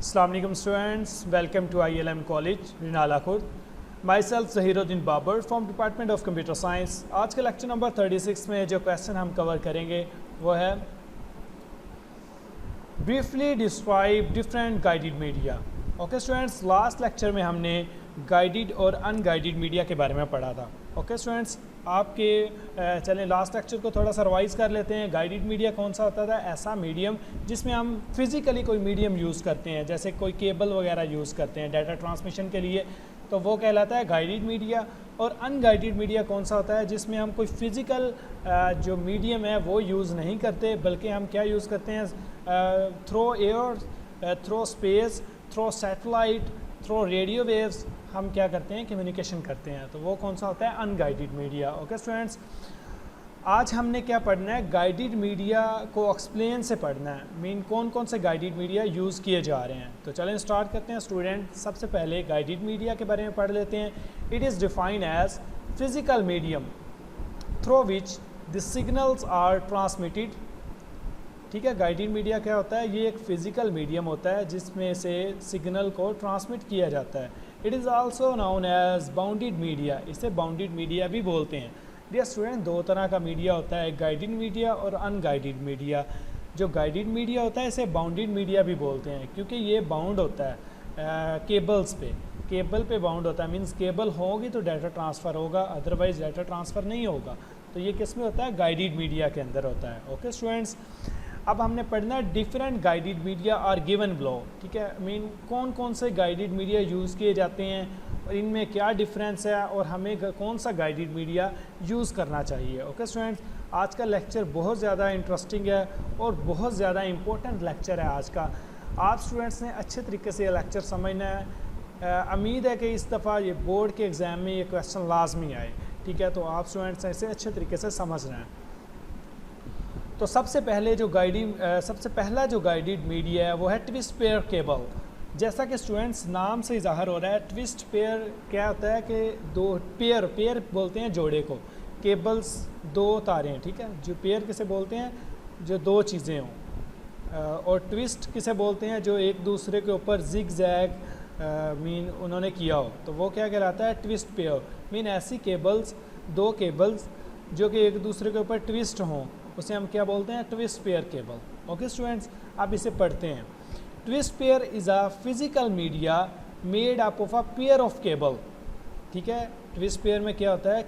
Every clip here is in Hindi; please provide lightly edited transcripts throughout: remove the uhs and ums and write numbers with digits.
अस्सलाम वालेकुम students, welcome to ILM college Renala Khurd. Myself Zaheeruddin Babar from department of computer science. आज के लेक्चर नंबर 36 में जो क्वेश्चन हम कवर करेंगे वो है briefly describe different guided media. Okay students, last lecture में हमने गाइडेड और अनगाइडेड मीडिया के बारे में पढ़ा था। ओके स्टूडेंट्स, आपके चलें लास्ट लेक्चर को थोड़ा सा रिवाइज़ कर लेते हैं। गाइडेड मीडिया कौन सा होता था? ऐसा मीडियम जिसमें हम फिज़िकली कोई मीडियम यूज़ करते हैं, जैसे कोई केबल वगैरह यूज़ करते हैं डाटा ट्रांसमिशन के लिए, तो वो कहलाता है गाइडेड मीडिया। और अनगाइडेड मीडिया कौन सा होता है? जिसमें हम कोई फिज़िकल जो मीडियम है वो यूज़ नहीं करते, बल्कि हम क्या यूज़ करते हैं? Through air, through space, through satellite, through radio waves हम क्या करते हैं? कम्युनिकेशन करते हैं। तो वो कौन सा होता है? Unguided media. ओके स्टूडेंट्स, आज हमने क्या पढ़ना है? गाइडेड मीडिया को एक्सप्लेन से पढ़ना है। मीन कौन कौन से गाइडेड मीडिया यूज़ किए जा रहे हैं। तो चलें स्टार्ट करते हैं स्टूडेंट। सबसे पहले गाइडेड मीडिया के बारे में पढ़ लेते हैं। It is defined as physical medium through which the signals are transmitted. ठीक है, गाइडेड मीडिया क्या होता है? ये एक फ़िज़िकल मीडियम होता है जिसमें से सिग्नल को ट्रांसमिट किया जाता है। It is also known as bounded media. इसे बाउंडेड मीडिया भी बोलते हैं। डियर स्टूडेंट, दो तरह का मीडिया होता है, गाइडेड मीडिया और अनगाइडेड मीडिया। जो गाइडेड मीडिया होता है इसे बाउंडेड मीडिया भी बोलते हैं, क्योंकि ये बाउंड होता है केबल्स पे, केबल पे बाउंड होता है। मीन्स केबल होगी तो डाटा ट्रांसफ़र होगा, अदरवाइज़ डाटा ट्रांसफ़र नहीं होगा। तो ये किस में होता है? गाइडेड मीडिया के अंदर होता है। ओके स्टूडेंट्स, अब हमने पढ़ना है different guided media are given below. ठीक है, मीन कौन कौन से गाइडेड मीडिया यूज़ किए जाते हैं और इनमें क्या डिफरेंस है और हमें कौन सा गाइडेड मीडिया यूज़ करना चाहिए। ओके स्टूडेंट्स, आज का लेक्चर बहुत ज़्यादा इंटरेस्टिंग है और बहुत ज़्यादा इम्पोर्टेंट लेक्चर है आज का। आप स्टूडेंट्स ने अच्छे तरीके से ये लेक्चर समझना है। उम्मीद है कि इस दफ़ा ये बोर्ड के एग्ज़ाम में ये क्वेश्चन लाजमी आए। ठीक है, तो आप स्टूडेंट्स ऐसे अच्छे तरीके से समझ रहे हैं। तो सबसे पहला जो गाइडेड मीडिया है वो है ट्विस्ट पेयर केबल। जैसा कि स्टूडेंट्स नाम से ज़ाहिर हो रहा है, ट्विस्ट पेयर क्या होता है कि दो पेयर बोलते हैं जोड़े को, केबल्स दो तारें। ठीक है, जो पेयर किसे बोलते हैं? जो दो चीज़ें हों। और ट्विस्ट किसे बोलते हैं? जो एक दूसरे के ऊपर जिग जैग मीन उन्होंने किया हो, तो वो क्या कहलाता है? Twist pair. मीन ऐसी केबल्स, दो केबल्स जो कि एक दूसरे के ऊपर ट्विस्ट हों, उसे हम क्या बोलते हैं? Twist pair cable. Okay students, अब इसे पढ़ते हैं। Twist pair is a physical media made up of a pair of cable. ठीक है, ट्विस्ट पेयर में क्या होता है?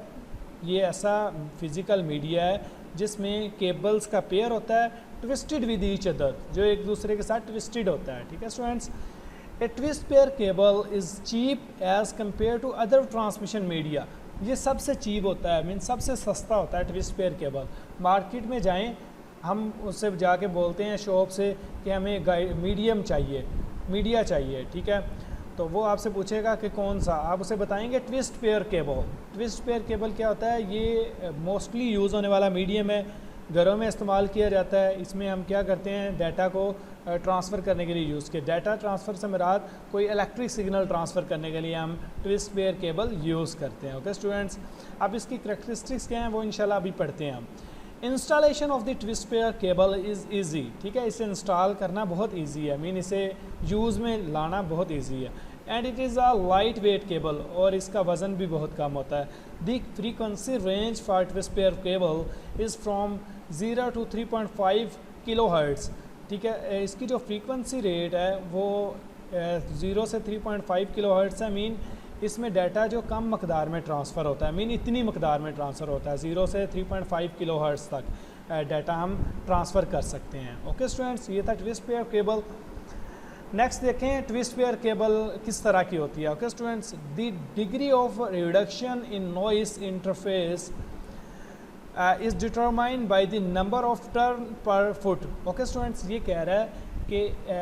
ये ऐसा फिज़िकल मीडिया है जिसमें केबल्स का पेयर होता है ट्विस्टेड विद ईच अदर, जो एक दूसरे के साथ ट्विस्टेड होता है। ठीक है students, a twist pair cable is cheap as compared to other transmission media. ये सबसे चीप होता है, मीन सबसे सस्ता होता है ट्विस्ट पेयर केबल। मार्केट में जाएं, हम उससे जाके बोलते हैं शॉप से कि हमें मीडिया चाहिए। ठीक है, तो वो आपसे पूछेगा कि कौन सा, आप उसे बताएंगे twist pair cable. Twist pair cable क्या होता है? ये मोस्टली यूज़ होने वाला मीडियम है, घरों में इस्तेमाल किया जाता है। इसमें हम क्या करते हैं? डाटा को ट्रांसफ़र करने के लिए यूज़ किया। डाटा ट्रांसफ़र से मुराद कोई इलेक्ट्रिक सिग्नल ट्रांसफ़र करने के लिए हम ट्विस्ट पेयर केबल यूज़ करते हैं। ओके स्टूडेंट्स, अब इसकी करैक्टरिस्टिक्स क्या हैं वो इंशाल्लाह अभी पढ़ते हैं हम। Installation of the twist pair cable is easy. ठीक है, इसे इंस्टॉल करना बहुत ईजी है, मीन इसे यूज़ में लाना बहुत ईजी है। And it is a light weight cable, और इसका वज़न भी बहुत कम होता है। The frequency range for twist pair cable is from 0 to 3.5 kilo hertz. ठीक है, इसकी जो फ्रीक्वेंसी रेट है वो 0 से 3.5 किलो हर्ट्ज़ है। मीन इसमें डाटा जो कम मकदार में ट्रांसफ़र होता है, मीन इतनी मकदार में ट्रांसफ़र होता है, 0 से 3.5 किलो हर्ट्ज़ तक डाटा हम ट्रांसफ़र कर सकते हैं। ओके स्टूडेंट्स, ये था ट्विस्ट पेयर केबल। नेक्स्ट देखें ट्विस्ट पेयर केबल किस तरह की होती है। Okay students, the degree of reduction in noise interface is determined by the number of turn per foot. Okay students, ये कह रहा है कि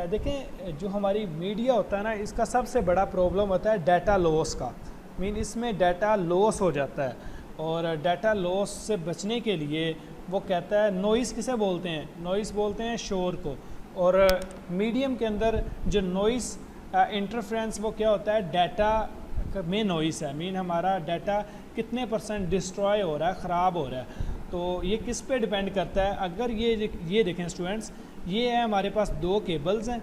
देखें जो हमारी मीडिया होता है ना, इसका सबसे बड़ा प्रॉब्लम होता है डाटा लॉस का। मीन इसमें डाटा लॉस हो जाता है, और डाटा लॉस से बचने के लिए वो कहता है, नॉइस किसे बोलते हैं? नॉइस बोलते हैं शोर को। और मीडियम के अंदर जो नॉइस इंटरफ्रेंस वो क्या होता है? डाटा में नॉइस है। मीन हमारा डाटा कितने % डिस्ट्रॉय हो रहा है, ख़राब हो रहा है। तो ये किस पे डिपेंड करता है? अगर ये देखें स्टूडेंट्स, ये है हमारे पास दो केबल्स हैं।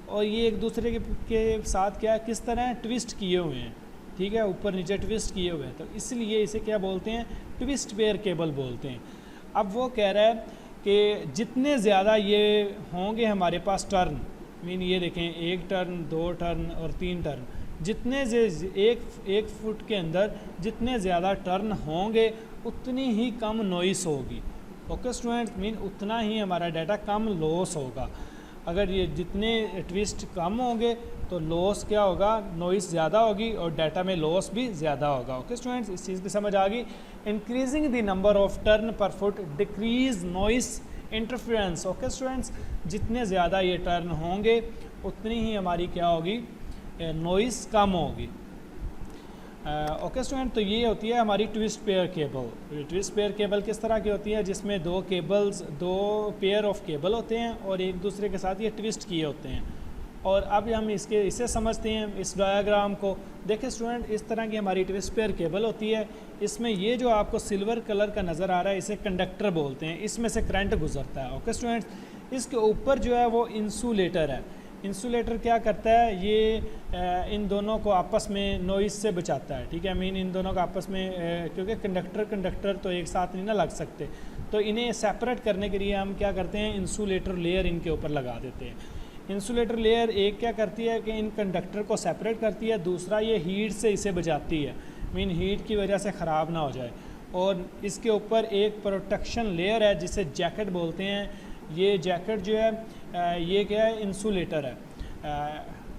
और ये एक दूसरे के साथ क्या किस तरह ट्विस्ट किए हुए हैं, ठीक है, ऊपर नीचे ट्विस्ट किए हुए हैं, तो इसलिए इसे क्या बोलते हैं, ट्विस्ट पेयर केबल बोलते हैं। अब वो कह रहा है कि जितने ज़्यादा ये होंगे हमारे पास टर्न, मीन ये देखें 1 टर्न 2 टर्न और 3 टर्न, जितने एक फुट के अंदर जितने ज़्यादा टर्न होंगे उतनी ही कम नॉइस होगी। ओके स्टूडेंट, मीन उतना ही हमारा डाटा कम लॉस होगा। अगर ये जितने ट्विस्ट कम होंगे तो लॉस क्या होगा, नॉइस ज़्यादा होगी और डाटा में लॉस भी ज़्यादा होगा। ओके स्टूडेंट्स, इस चीज़ की समझ आ गई। Increasing the number of turn per foot decrease noise interference. Okay students, जितने ज़्यादा ये टर्न होंगे उतनी ही हमारी क्या होगी, नॉइस कम होगी। ओके स्टूडेंट, तो ये होती है हमारी twist pair cable. Twist pair cable किस तरह की होती है, जिसमें दो पेयर ऑफ केबल होते हैं और एक दूसरे के साथ ये ट्विस्ट किए होते हैं। और अब हम इसे समझते हैं, इस डायग्राम को देखें स्टूडेंट, इस तरह की हमारी ट्विस्ट पेयर केबल होती है। इसमें ये जो आपको सिल्वर कलर का नज़र आ रहा है इसे कंडक्टर बोलते हैं, इसमें से करंट गुजरता है। ओके स्टूडेंट्स, इसके ऊपर जो है वो इंसुलेटर है। इंसुलेटर क्या करता है, ये इन दोनों को आपस में नॉइस से बचाता है, ठीक है, मीन इन दोनों को आपस में क्योंकि कंडक्टर तो एक साथ नहीं ना लग सकते, तो इन्हें सेपरेट करने के लिए हम क्या करते हैं, इंसुलेटर लेयर इनके ऊपर लगा देते हैं। इंसुलेटर लेयर एक क्या करती है कि इन कंडक्टर को सेपरेट करती है, दूसरा ये हीट से इसे बचाती है, मीन हीट की वजह से ख़राब ना हो जाए। और इसके ऊपर एक प्रोटेक्शन लेयर है जिसे जैकेट बोलते हैं। ये जैकेट जो है ये क्या है, इंसुलेटर है।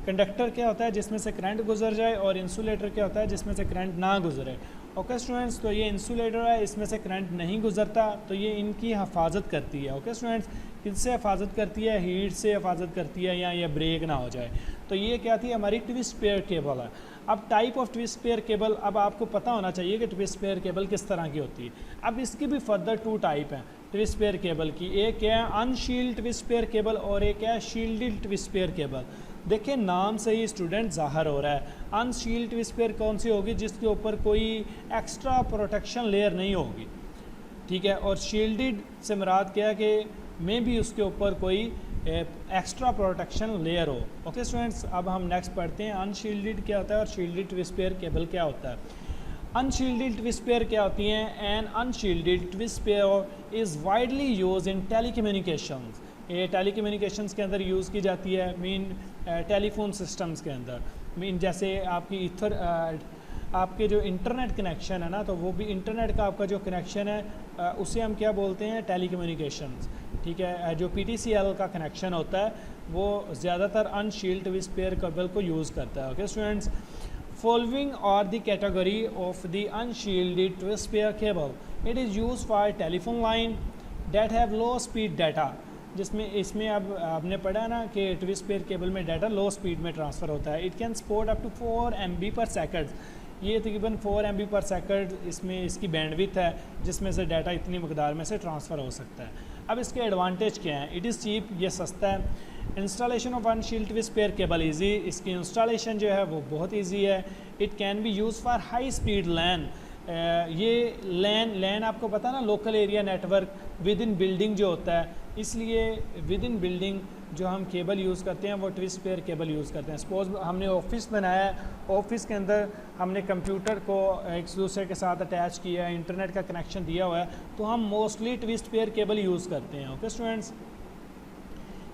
कंडक्टर क्या होता है, जिसमें से करंट गुजर जाए, और इंसुलेटर क्या होता है, जिसमें से करंट ना गुजरे। ओके स्टूडेंट्स, तो ये इंसुलेटर है, इसमें से करंट नहीं गुजरता, तो ये इनकी हिफाजत करती है। ओके स्टूडेंट्स, किससे हिफाजत करती है, हीट से हिफाजत करती है, या ये ब्रेक ना हो जाए। तो ये क्या थी, हमारी ट्विस्ट पेयर केबल है। अब type of twist pair cable, अब आपको पता होना चाहिए कि ट्विस्ट पेयर केबल किस तरह की होती है। अब इसकी भी फर्दर 2 टाइप हैं ट्विस्ट पेयर केबल की। एक है अनशील्ड ट्विस्ट पेयर केबल और एक है शील्डेड ट्विस्ट पेयर केबल। देखिए नाम से ही स्टूडेंट ज़ाहिर हो रहा है, अनशील्ड ट्विस्ट पेयर कौन सी होगी, जिसके ऊपर कोई एक्स्ट्रा प्रोटेक्शन लेयर नहीं होगी, ठीक है। और शील्डेड से मुराद क्या है कि में भी उसके ऊपर कोई एक्स्ट्रा प्रोटेक्शन लेयर हो। ओके स्टूडेंट्स, अब हम नेक्स्ट पढ़ते हैं अनशील्डेड क्या होता है और शील्डेड ट्विस्ट पेयर केबल क्या होता है। अनशील्डेड ट्विस्ट पेयर क्या होती हैं, an unshielded twist pair is widely use in telecommunications. ये टेलीकम्युनिकेशंस के अंदर यूज़ की जाती है, मीन टेलीफोन सिस्टम्स के अंदर, मीन जैसे आपकी आपके जो इंटरनेट कनेक्शन है ना, तो वो भी इंटरनेट का आपका जो कनेक्शन है उसे हम क्या बोलते हैं, टेलीकम्युनिकेशंस, ठीक है। जो PTCL का कनेक्शन होता है वो ज़्यादातर अनशील्ड ट्विस्ट पेयर केबल को यूज़ करता है। Okay students, following are the category of the unshielded twist pair cable. It is used for telephone line that have low speed data. जिसमें इसमें अब आपने पढ़ा ना कि ट्विस्ट पेयर केबल में डाटा लो स्पीड में ट्रांसफ़र होता है। It can support up to 4 MB per second. ये तकरीबन 4 MB पर सेकंड इसमें इसकी बैंडविड्थ है, जिसमें से डाटा इतनी मकदार में से ट्रांसफ़र हो सकता है। अब इसके एडवांटेज क्या हैं, इट इज़ चीप, ये सस्ता है। Installation of unshielded twist pair cable easy, इसकी इंस्टॉलेशन जो है वो बहुत ईजी है। It can be use for high speed LAN. ये लैन आपको पता ना, local area network within building जो होता है, इसलिए विद इन बिल्डिंग जो हम केबल यूज़ करते हैं वो ट्विस्ट पेयर केबल यूज़ करते हैं। सपोज़ हमने ऑफिस बनाया है, ऑफिस के अंदर हमने कंप्यूटर को एक दूसरे के साथ अटैच किया है, इंटरनेट का कनेक्शन दिया हुआ है, तो हम mostly twist pair cable use करते हैं। ओके स्टूडेंट्स,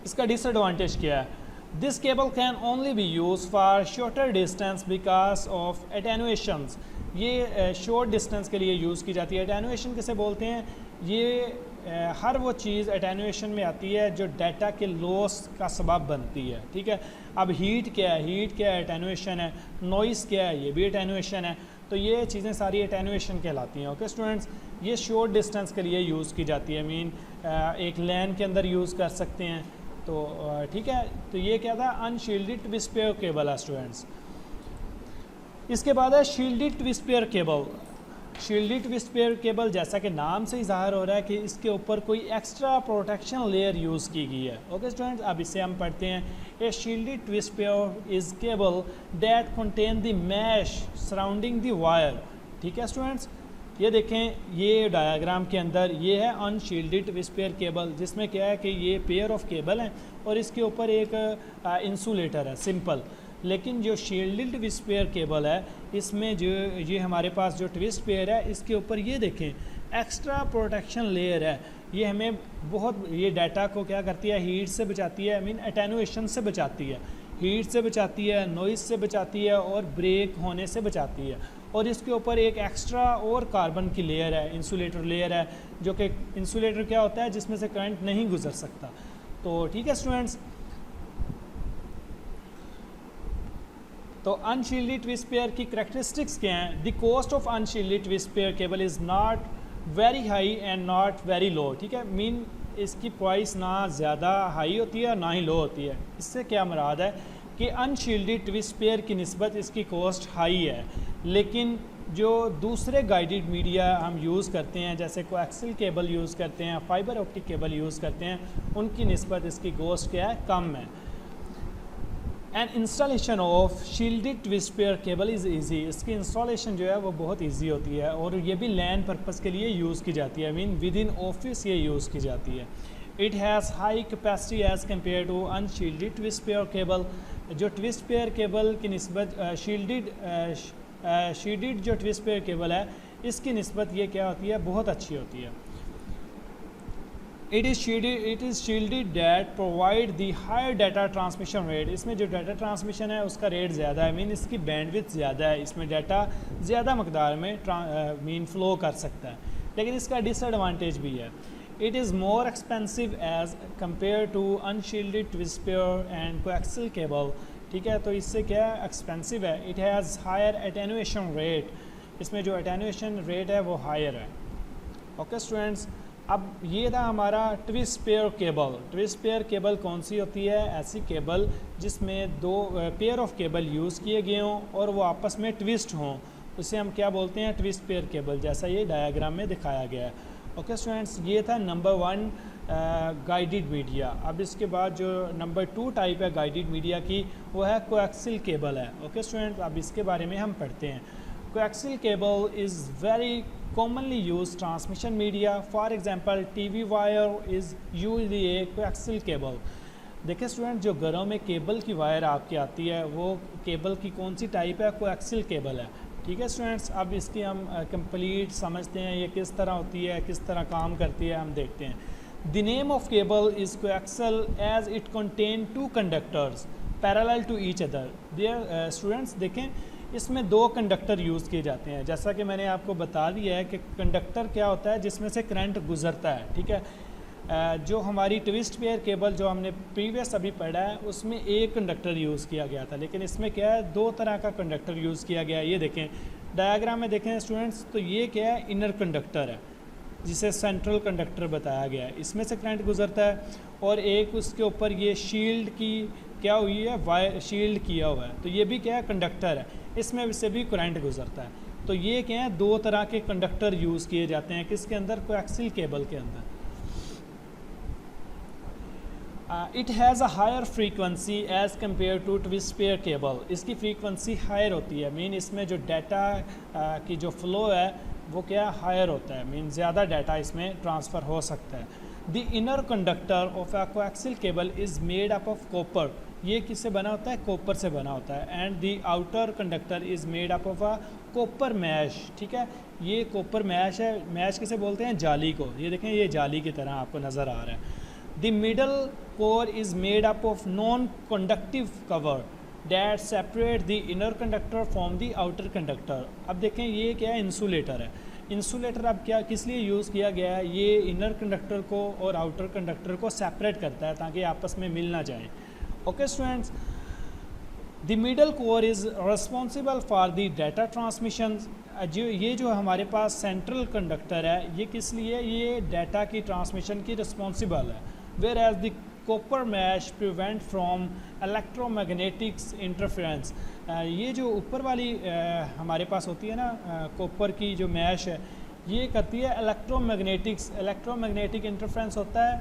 इसका डिसएडवांटेज क्या है, this cable can only be use for shorter distance because of attenuations. ये शॉर्ट डिस्टेंस के लिए यूज़ की जाती है। एटेनुएशन किसे बोलते हैं, ये हर वो चीज़ एटेनुएशन में आती है जो डाटा के लॉस का सबब बनती है, ठीक है। अब हीट क्या है, हीट क्या है, एटेनुएशन है। नॉइस क्या है, ये भी एटेनुएशन है। तो ये चीज़ें सारी एटेनुएशन कहलाती हैं। ओके स्टूडेंट्स, ये शॉर्ट डिस्टेंस के लिए यूज़ की जाती है, मीन एक लैन के अंदर यूज़ कर सकते हैं, तो ठीक है। तो ये क्या था, अनशील्डेड ट्विस्ट पेयर केबल है स्टूडेंट्स। इसके बाद है shielded twist pair cable. Shielded twist pair cable, जैसा कि नाम से ही ज़ाहिर हो रहा है कि इसके ऊपर कोई एक्स्ट्रा प्रोटेक्शन लेयर यूज़ की गई है। ओके स्टूडेंट्स, अब इसे हम पढ़ते हैं। A shielded twist pair is cable that contain the mesh surrounding the wire, ठीक है स्टूडेंट्स। ये देखें, ये डायग्राम के अंदर ये है अनशील्डेड ट्विस्ट पेयर केबल, जिसमें क्या है कि ये पेयर ऑफ केबल हैं और इसके ऊपर एक इंसुलेटर है सिंपल। लेकिन जो शील्डेड ट्विस्ट पेयर केबल है इसमें जो ये हमारे पास जो ट्विस्ट पेयर है इसके ऊपर ये देखें एक्स्ट्रा प्रोटेक्शन लेयर है। ये हमें बहुत, ये डाटा को क्या करती है, हीट से बचाती है, आई मीन एटेनुएशन से बचाती है, हीट से बचाती है, नॉइज़ से बचाती है और ब्रेक होने से बचाती है। और इसके ऊपर एक एक्स्ट्रा और कार्बन की लेयर है, इंसुलेटर लेयर है, जो कि इंसुलेटर क्या होता है जिसमें से करंट नहीं गुजर सकता। तो ठीक है स्टूडेंट्स, तो अनशील्डेड ट्विस्ट पेयर की करैक्टरिस्टिक्स क्या हैं? The cost of unshielded twist pair cable is not very high and not very low. ठीक है, मीन इसकी प्राइस ना ज़्यादा हाई होती है ना ही लो होती है। इससे क्या मुराद है कि अनशील्डेड ट्विस्ट पेयर की निस्बत इसकी कॉस्ट हाई है, लेकिन जो दूसरे गाइडेड मीडिया हम यूज़ करते हैं जैसे कोएक्सियल केबल यूज़ करते हैं, फाइबर ऑप्टिक केबल यूज़ करते हैं, उनकी निस्बत इसकी कॉस्ट क्या है, कम है। And installation of shielded twist pair cable is easy. इसकी इंस्टॉलेशन जो है वो बहुत ईजी होती है और ये भी लैन पर्पज़ के लिए यूज़ की जाती है, I mean within office ये यूज़ की जाती है। It has high capacity as compared to unshielded twist pair cable. जो ट्विस्ट पेयर केबल की निस्बत शील्डेड जो ट्विस्ट पेयर केबल है इसकी निस्बत ये क्या होती है, बहुत अच्छी होती है। It is shielded that provide the higher data transmission rate. इसमें जो डाटा ट्रांसमिशन है उसका रेट ज़्यादा है, मीन इसकी बैंडविड्थ ज़्यादा है, इसमें डाटा ज़्यादा मकदार में मीन फ़्लो कर सकता है। लेकिन इसका डिसएडवांटेज भी है, it is more expensive as compared to unshielded twist pair and coaxial cable. ठीक है, तो इससे क्या एक्सपेंसिव है। It has higher attenuation rate, इसमें जो एटेनुएशन रेट है वो हायर है। ओके स्टूडेंट्स, अब ये था हमारा twist pair cable. Twist pair cable कौन सी होती है? ऐसी केबल जिसमें दो पेयर ऑफ केबल यूज़ किए गए हों और वो आपस में ट्विस्ट हों, उसे हम क्या बोलते हैं, ट्विस्ट पेयर केबल, जैसा ये डायग्राम में दिखाया गया है। ओके स्टूडेंट्स, ये था नंबर 1 गाइडेड मीडिया। अब इसके बाद जो नंबर 2 टाइप है गाइडेड मीडिया की वो है कोएक्सियल केबल है। ओके स्टूडेंट्स, अब इसके बारे में हम पढ़ते हैं। Coaxial cable is very commonly used transmission media. For example, TV wire is usually a coaxial cable. देखिए स्टूडेंट, जो घरों में केबल की वायर आपकी आती है वो केबल की कौन सी टाइप है? कोएक्सियल केबल है। ठीक है स्टूडेंट्स, अब इसकी हम कंप्लीट समझते हैं ये किस तरह होती है, किस तरह काम करती है, हम देखते हैं। The name of cable is coaxial as it contain 2 conductors parallel to each other. There students देखें, इसमें 2 कंडक्टर यूज़ किए जाते हैं। जैसा कि मैंने आपको बता दिया है कि कंडक्टर क्या होता है, जिसमें से करंट गुजरता है। ठीक है, जो हमारी ट्विस्ट पेयर केबल जो हमने प्रीवियस अभी पढ़ा है उसमें एक कंडक्टर यूज़ किया गया था, लेकिन इसमें क्या है, 2 तरह का कंडक्टर यूज़ किया गया है। ये देखें डायग्राम में देखें स्टूडेंट्स, तो ये क्या है, इनर कंडक्टर है जिसे सेंट्रल कंडक्टर बताया गया है, इसमें से करंट गुजरता है। और एक उसके ऊपर ये शील्ड की क्या हुई है, वायर शील्ड किया हुआ है, तो ये भी क्या है, कंडक्टर है, इसमें से भी करंट गुजरता है। तो ये क्या है, 2 तरह के कंडक्टर यूज़ किए जाते हैं किसके अंदर, कोएक्सियल केबल के अंदर। It has a higher frequency as compared to twist pair cable. इसकी फ्रीक्वेंसी हायर होती है, मीन इसमें जो डाटा की जो फ्लो है वो क्या हायर होता है, मीन ज़्यादा डाटा इसमें ट्रांसफ़र हो सकता है। The inner conductor of a coaxial cable is made up of copper. ये किससे बना होता है, कॉपर से बना होता है। And the outer conductor is made up of a copper mesh. ठीक है, ये कॉपर मैश है, मैश किसे बोलते हैं, जाली को। ये देखें, ये जाली की तरह आपको नज़र आ रहा है। The middle core is made up of non conductive cover that separate the inner conductor from the outer conductor. अब देखें, ये क्या है, इंसुलेटर है। इंसुलेटर अब क्या किस लिए यूज़ किया गया है, ये इनर कंडक्टर को और आउटर कंडक्टर को सेपरेट करता है ताकि आपस में मिल ना जाए। Okay students, the middle core is responsible for the data transmission. जो हमारे पास सेंट्रल कंडक्टर है ये किस लिए, ये डाटा की ट्रांसमिशन की रिस्पॉन्सिबल है। Whereas the copper mesh prevent from electromagnetics interference. ये जो ऊपर वाली हमारे पास होती है ना कॉपर की जो मैश है, ये करती है इलेक्ट्रोमैग्नेटिक इंटरफेरेंस होता है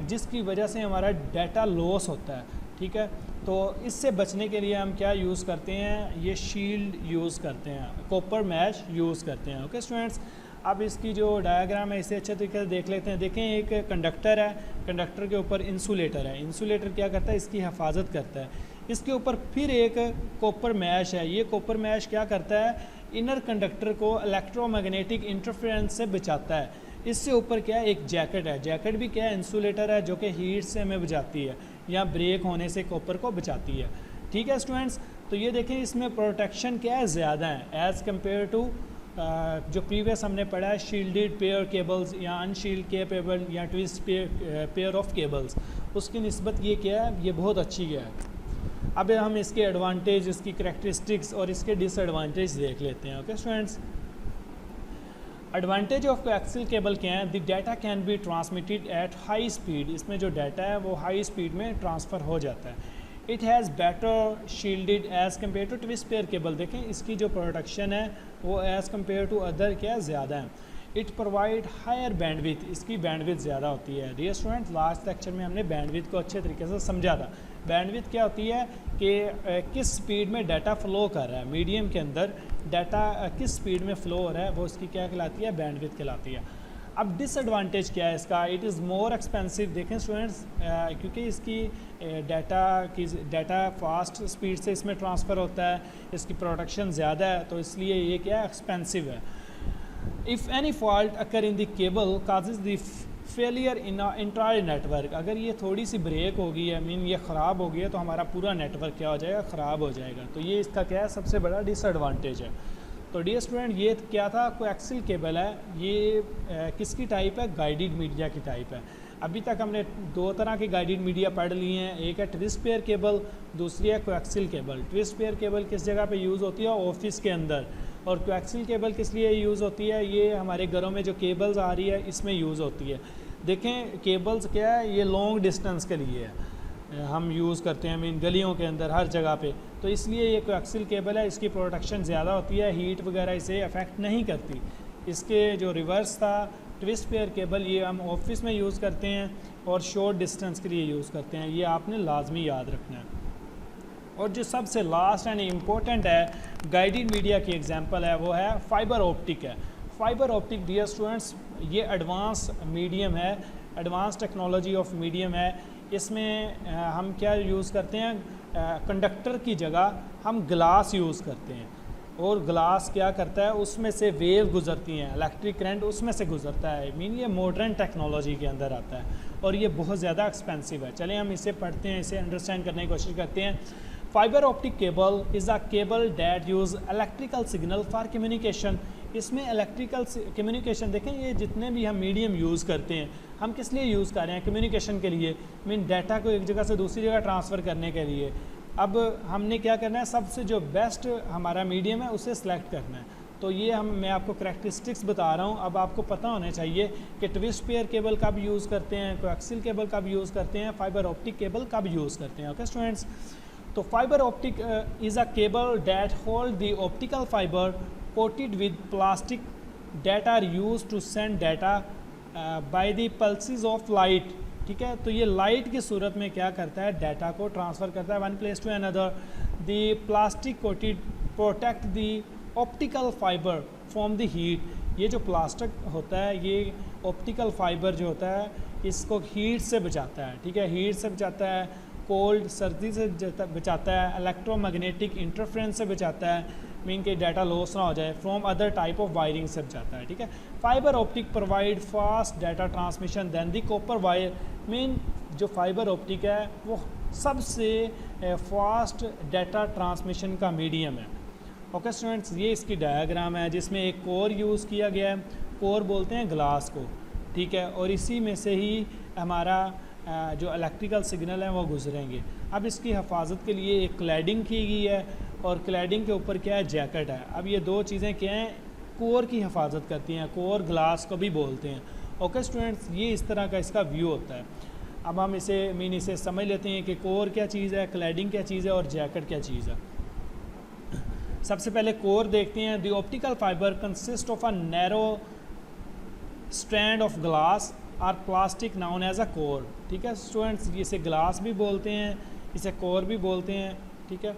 जिसकी वजह से हमारा डाटा लॉस होता है। ठीक है, तो इससे बचने के लिए हम क्या यूज़ करते हैं, ये शील्ड यूज़ करते हैं, कॉपर मैश यूज़ करते हैं। ओके स्टूडेंट्स, अब इसकी जो डायग्राम है इसे अच्छे तरीके से देख लेते हैं। देखें एक कंडक्टर है, कंडक्टर के ऊपर इंसुलेटर है। इंसुलेटर क्या करता है, इसकी हिफाजत करता है। इसके ऊपर फिर एक कॉपर मैश है। ये कॉपर मैश क्या करता है, इनर कंडक्टर को इलेक्ट्रोमैग्नेटिक इंटरफेरेंस से बचाता है। इससे ऊपर क्या है, एक जैकेट है। जैकेट भी क्या है, इंसुलेटर है, जो कि हीट से हमें बचाती है या ब्रेक होने से कॉपर को बचाती है। ठीक है स्टूडेंट्स, तो ये देखें इसमें प्रोटेक्शन क्या है, ज़्यादा है एज़ कम्पेयर टू जो प्रीवियस हमने पढ़ा है शील्डेड पेयर केबल्स या अनशील्ड केबल या ट्विस्ट पेयर ऑफ केबल्स, उसकी निस्बत ये क्या है, ये बहुत अच्छी है। अब हम इसके एडवांटेज, इसकी करैक्टरिस्टिक्स और इसके डिसएडवांटेज देख लेते हैं। Okay students, advantage of coaxial cable क्या है, the data can be transmitted at high speed. इसमें जो डाटा है वो हाई स्पीड में ट्रांसफ़र हो जाता है। It has better shielded as compared to twist pair cable. देखें इसकी जो प्रोटेक्शन है वो एज़ कम्पेयर टू अदर क्या है, ज़्यादा है। इट प्रोवाइड हायर बैंडविथ, इसकी बैंडविथ ज़्यादा होती है। डियर स्टूडेंट, लास्ट लेक्चर में हमने बैंडविथ को अच्छे तरीके से समझा था। बैंडविथ क्या होती है कि किस स्पीड में डाटा फ़्लो कर रहा है, मीडियम के अंदर डाटा किस स्पीड में फ़्लो हो रहा है, वो इसकी क्या कहलाती है, बैंडविथ कहलाती है। अब डिसएडवांटेज क्या है इसका, इट इज़ मोर एक्सपेंसिव। देखें स्टूडेंट्स, क्योंकि इसकी डाटा फास्ट स्पीड से इसमें ट्रांसफ़र होता है, इसकी प्रोडक्शन ज़्यादा है, तो इसलिए ये क्या है, एक्सपेंसिव है। If any fault occur in the cable causes the failure in entire network. अगर ये थोड़ी सी ब्रेक होगी है, मीन ये ख़राब हो गई है, तो हमारा पूरा नेटवर्क क्या हो जाएगा, ख़राब हो जाएगा। तो ये इसका क्या है, सबसे बड़ा डिसएडवांटेज है। तो डियर स्टूडेंट, ये क्या था, कोएक्सियल केबल है। ये किसकी टाइप है, गाइडेड मीडिया की टाइप है। अभी तक हमने दो तरह की गाइडेड मीडिया पढ़ ली हैं, एक है ट्विस्ट पेयर केबल, दूसरी है coaxial cable. Twist pair cable किस जगह पे यूज़ होती है, ऑफिस के अंदर, और कोएक्सियल केबल किस लिए यूज़ होती है, ये हमारे घरों में जो केबल्स आ रही है इसमें यूज़ होती है। देखें केबल्स क्या है, ये लॉन्ग डिस्टेंस के लिए है, हम यूज़ करते हैं मीन गलियों के अंदर हर जगह पे, तो इसलिए ये कोएक्सियल केबल है। इसकी प्रोटेक्शन ज़्यादा होती है, हीट वगैरह इसे अफेक्ट नहीं करती। इसके जो रिवर्स था ट्विस्ट पेयर केबल, ये हम ऑफिस में यूज़ करते हैं और शॉर्ट डिस्टेंस के लिए यूज़ करते हैं। ये आपने लाजमी याद रखना है। और जो सबसे लास्ट एंड इम्पोर्टेंट है गाइडेड मीडिया की एग्जांपल है, वो है फाइबर ऑप्टिक है। फाइबर ऑप्टिक डियर स्टूडेंट्स, ये एडवांस मीडियम है, एडवांस टेक्नोलॉजी ऑफ मीडियम है। इसमें हम क्या यूज़ करते हैं, कंडक्टर की जगह हम ग्लास यूज़ करते हैं, और ग्लास क्या करता है, उसमें से वेव गुजरती हैं, इलेक्ट्रिक करंट उसमें से गुजरता है। मीन ये मॉडर्न टेक्नोलॉजी के अंदर आता है और ये बहुत ज़्यादा एक्सपेंसिव है। चलें हम इसे पढ़ते हैं, इसे अंडरस्टैंड करने की कोशिश करते हैं। Fibre optic cable is a cable that use electrical signal for communication. इसमें इलेक्ट्रिकल कम्युनिकेशन, देखें ये जितने भी हम मीडियम यूज़ करते हैं, हम किस लिए यूज़ कर रहे हैं, कम्युनिकेशन के लिए, मीन डाटा को एक जगह से दूसरी जगह ट्रांसफ़र करने के लिए। अब हमने क्या करना है, सबसे जो बेस्ट हमारा मीडियम है उसे सिलेक्ट करना है। तो ये मैं आपको करैक्टरिस्टिक्स बता रहा हूँ। अब आपको पता होना चाहिए कि ट्विस्ट पेयर केबल कब यूज़ करते हैं, कोएक्सियल केबल कब यूज़ करते हैं, फाइबर ऑप्टिक केबल कब यूज़ करते हैं। ओके स्टूडेंट्स, तो fibre optic is a cable that hold the optical fibre coated with plastic that are used to send data by the pulses of light। ठीक है, तो ये लाइट की सूरत में क्या करता है, डाटा को ट्रांसफ़र करता है one place to another. The plastic coated protect the optical fibre from the heat. ये जो प्लास्टिक होता है, ये ऑप्टिकल फाइबर जो होता है इसको हीट से बचाता है। ठीक है, हीट से बचाता है, कोल्ड सर्दी से बचाता है, इलेक्ट्रोमैग्नेटिक इंटरफेरेंस से बचाता है, मीन के डाटा लॉस ना हो जाए, from other type of wiring से बचाता है। ठीक है, fibre optic provide fast data transmission than the copper wire. Mean जो फाइबर ऑप्टिक है वो सबसे फास्ट डाटा ट्रांसमिशन का मीडियम है। ओके स्टूडेंट्स, ये इसकी डायग्राम है जिसमें एक कोर यूज़ किया गया है। कोर बोलते हैं ग्लास को, ठीक है, और इसी में से ही हमारा जो इलेक्ट्रिकल सिग्नल है वो गुजरेंगे। अब इसकी हिफाजत के लिए एक क्लैडिंग की गई है और क्लैडिंग के ऊपर क्या है, जैकेट है। अब ये दो चीज़ें क्या हैं, कोर की हिफाजत करती हैं, कोर ग्लास को भी बोलते हैं। ओके स्टूडेंट्स, ये इस तरह का इसका व्यू होता है। अब हम इसे समझ लेते हैं कि कोर क्या चीज़ है, क्लैडिंग क्या चीज़ है और जैकेट क्या चीज़ है। सबसे पहले कोर देखते हैं। The optical fibre consist of a narrow strand of glass और plastic known as a core. ठीक है स्टूडेंट्स, इसे ग्लास भी बोलते हैं, इसे कोर भी बोलते हैं। ठीक है,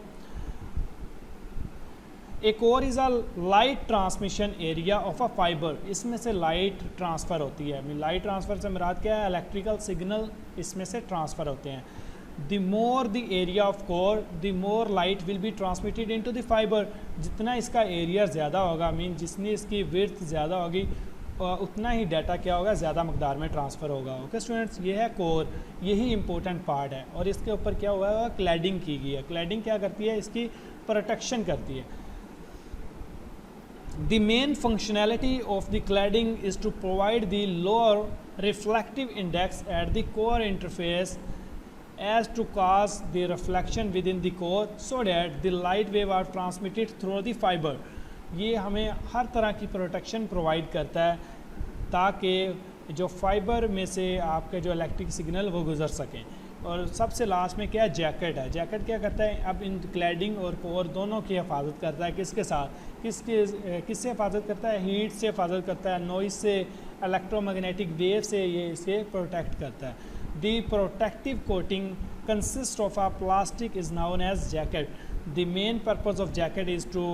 एक और is a light transmission area of a fibre, इसमें से लाइट ट्रांसफ़र होती है। लाइट ट्रांसफ़र से मुराद क्या है? इलेक्ट्रिकल सिग्नल इसमें से ट्रांसफ़र होते हैं। The more the area of core the more light will be transmitted into the fibre, जितना इसका एरिया ज़्यादा होगा, मीन जितनी इसकी विड्थ ज़्यादा होगी उतना ही डाटा क्या होगा? ज़्यादा मकदार में ट्रांसफ़र होगा। ओके स्टूडेंट्स, ये है कोर, यही इंपॉर्टेंट पार्ट है। और इसके ऊपर क्या हुआ है? क्लैडिंग की गई है। क्लैडिंग क्या करती है? इसकी प्रोटेक्शन करती है। The main functionality of the cladding is to provide the lower reflective index at the core interface as to cause the reflection within the core so that the light wave are transmitted through the fiber। ये हमें हर तरह की प्रोटेक्शन प्रोवाइड करता है ताकि जो फाइबर में से आपके जो इलेक्ट्रिक सिग्नल वो गुजर सकें। और सबसे लास्ट में क्या है? जैकेट है। जैकेट क्या करता है? अब इन क्लैडिंग और कोर दोनों की हिफाजत करता है। किसके साथ? किससे हिफाजत करता है? हीट से हिफाजत करता है, नॉइस से, इलेक्ट्रोमैग्नेटिक वेव से ये इसे प्रोटेक्ट करता है। The protective coating consist of a plastic is known as jacket. The main purpose of jacket is to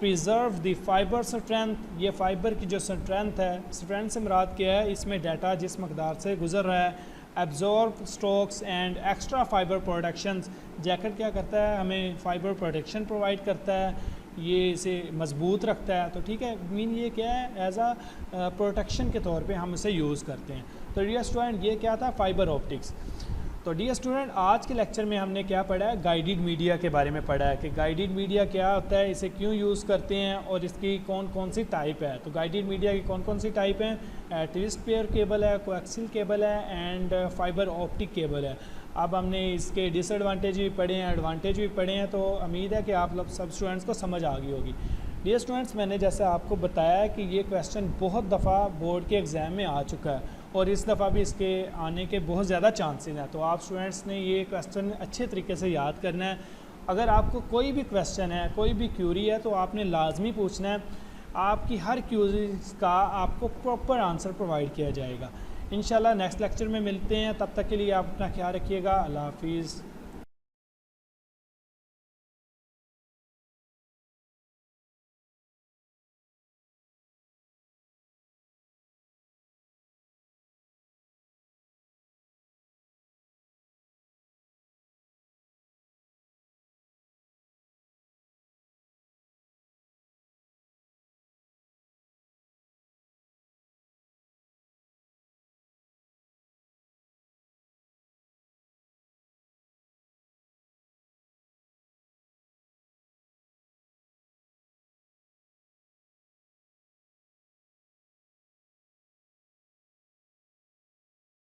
preserve the fibre strength. ये फाइबर की जो स्ट्रेंथ है, स्ट्रेंथ से मुराद क्या है? इसमें डाटा जिस मकदार से गुजर रहा है, absorb strokes and extra fibre protections. Jacket क्या करता है? हमें फाइबर प्रोटेक्शन प्रोवाइड करता है, ये इसे मजबूत रखता है। तो ठीक है, मीन ये क्या है? एज आ प्रोटेक्शन के तौर पे हम इसे यूज़ करते हैं। तो डियर स्टूडेंट, ये क्या था? Fibre optics. तो डियर स्टूडेंट, आज के लेक्चर में हमने क्या पढ़ा है? गाइडेड मीडिया के बारे में पढ़ा है कि गाइडेड मीडिया क्या होता है, इसे क्यों यूज़ करते हैं और इसकी कौन कौन सी टाइप है। तो गाइडेड मीडिया की कौन कौन सी टाइप हैं? ट्विस्ट पेयर केबल है, कोएक्सियल केबल है एंड फाइबर ऑप्टिक केबल है। अब हमने इसके डिसएडवांटेज भी पढ़े हैं, एडवांटेज भी पढ़े हैं, तो उम्मीद है कि आप लोग सब स्टूडेंट्स को समझ आ गई होगी। डियर स्टूडेंट्स, मैंने जैसे आपको बताया कि ये क्वेश्चन बहुत दफ़ा बोर्ड के एग्ज़ाम में आ चुका है और इस दफ़ा भी इसके आने के बहुत ज़्यादा चांसेस हैं। तो आप स्टूडेंट्स ने ये क्वेश्चन अच्छे तरीके से याद करना है। अगर आपको कोई भी क्वेश्चन है, कोई भी क्यूरी है, तो आपने लाजमी पूछना है। आपकी हर क्यूरीज का आपको प्रॉपर आंसर प्रोवाइड किया जाएगा। इंशाल्लाह नेक्स्ट लेक्चर में मिलते हैं, तब तक के लिए आप अपना ख्याल रखिएगा। अल्लाह हाफिज़।